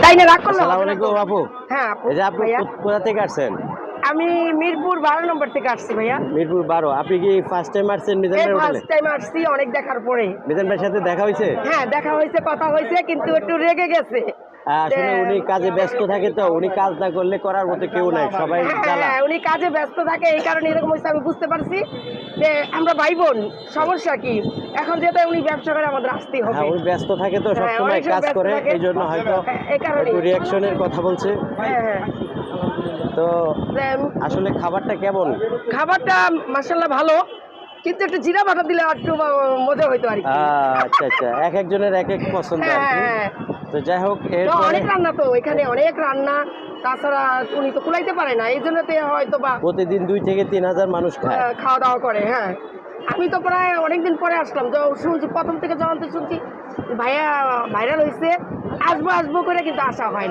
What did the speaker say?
তাই না, রাগ করলো? আসসালামু আলাইকুম আপু। হ্যাঁ আপু, এই যে আপনি ভাইয়া কোথা থেকে আসছেন? আমি মিরপুর 12 নম্বর থেকে আসছি ভাইয়া। মিরপুর 12। আপনি কি ফার্স্ট টাইম আসছেন মিজান এই ভাই হোটেলে? ফার্স্ট টাইম আসছি অনেক দেখার পরে। মিজান ভাইয়ের সাথে দেখা হয়েছে? হ্যাঁ দেখা হয়েছে, কথা হয়েছে, কিন্তু একটু রেগে গেছে। আসলে উনি কাজে ব্যস্ত থাকে, তো উনি কাজ না করলে করার মতো কেউ নাই, সবাই জ্বালা। হ্যাঁ উনি কাজে ব্যস্ত থাকে, এই কারণে এরকম হয়েছে। আমি বুঝতে পারছি যে আমরা ভাই বোন, সমস্যা কি? এখন যেহেতু উনি ব্যবসা করে আমাদের আসতেই হবে। হ্যাঁ উনি ব্যস্ত থাকে তো, হ্যাঁ, সবসময় অনেক সময় কাজ ব্যস্ত করে, থাকে। এই জন্য হয়তো এই কারণে একটু রিয়াকশনের কথা বলছে। হ্যাঁ হ্যাঁ তো যে, আসলে খাবারটা কেমন? খাবারটা মাশাআল্লাহ ভালো, কিন্তু একটু জিরা বাটা দিলে একটু মজা হইতো আর কি। আচ্ছা আচ্ছা, এক একজনের এক এক পছন্দ আর কি। হ্যাঁ তো যাই হোক, তো এরপরে অনেক রান্না, তো এখানে অনেক রান্না, তাছাড়া উনি তো কুলাইতে পারে না, এই জন্য তো হয়তো বা প্রতিদিন 2 থেকে 3,000 মানুষ খায়। খাওয়া দাওয়া করে। হ্যাঁ আমি তো প্রায় অনেকদিন পরে আসলাম, তো শুনছি প্রথম থেকে যখন তো শুনছি ভাইয়া ভাইরাল হয়েছে, আসবো আসবো করে, কিন্তু আসা হয় না।